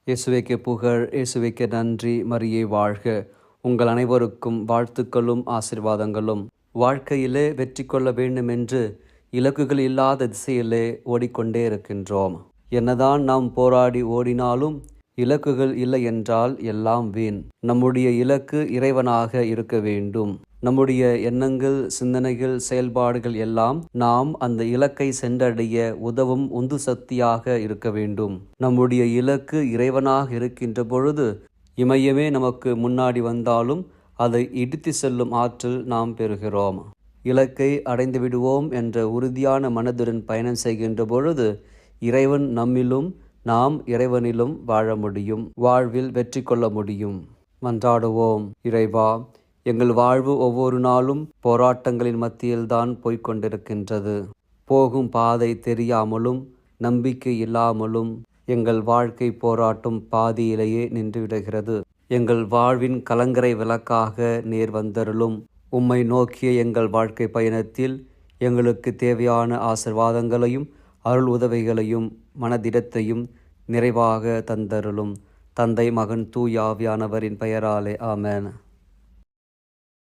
இயேசுவுக்கே புகழ், இயேசுவுக்கே நன்றி. மரியே வாழ்க. உங்கள் அனைவருக்கும் வாழ்த்துக்களும் ஆசீர்வாதங்களும். வாழ்க்கையிலே வெற்றி கொள்ள வேண்டும் என்று இலக்குகள் இல்லாத திசையிலே ஓடிக்கொண்டே இருக்கின்றோம். என்னதான் நாம் போராடி ஓடினாலும் இலக்குகள் இல்லை என்றால் எல்லாம் வீண். நம்முடைய இலக்கு இறைவனாக இருக்க வேண்டும். நம்முடைய எண்ணங்கள், சிந்தனைகள், செயல்பாடுகள் எல்லாம் நாம் அந்த இலக்கை சென்றடைய உதவும் உந்து சக்தியாக இருக்க வேண்டும். நம்முடைய இலக்கு இறைவனாக இருக்கின்ற பொழுது இமயமே நமக்கு முன்னாடி வந்தாலும் அதை இடித்து செல்லும் ஆற்றல் நாம் பெறுகிறோம். இலக்கை அடைந்து விடுவோம் என்ற உறுதியான மனதுடன் பயணம் செய்கின்ற பொழுது இறைவன் நம்மிலும் நாம் இறைவனிலும் வாழ முடியும். வாழ்வில் வெற்றி கொள்ள முடியும். மன்றாடுவோம். இறைவா, எங்கள் வாழ்வு ஒவ்வொரு நாளும் போராட்டங்களின் மத்தியில்தான் போய்கொண்டிருக்கின்றது. போகும் பாதை தெரியாமலும் நம்பிக்கை இல்லாமலும் எங்கள் வாழ்க்கை போராட்டம் பாதியிலேயே நின்றுவிடுகிறது. எங்கள் வாழ்வின் கலங்கரை விளக்காக நேர் வந்தருளும். உம்மை நோக்கிய எங்கள் வாழ்க்கை பயணத்தில் எங்களுக்கு தேவையான ஆசீர்வாதங்களையும் அருள் உதவிகளையும் மனதிடத்தையும் நிறைவாக தந்தருளும். தந்தை, மகன், தூய ஆவியானவரின் பெயராலே ஆமென்.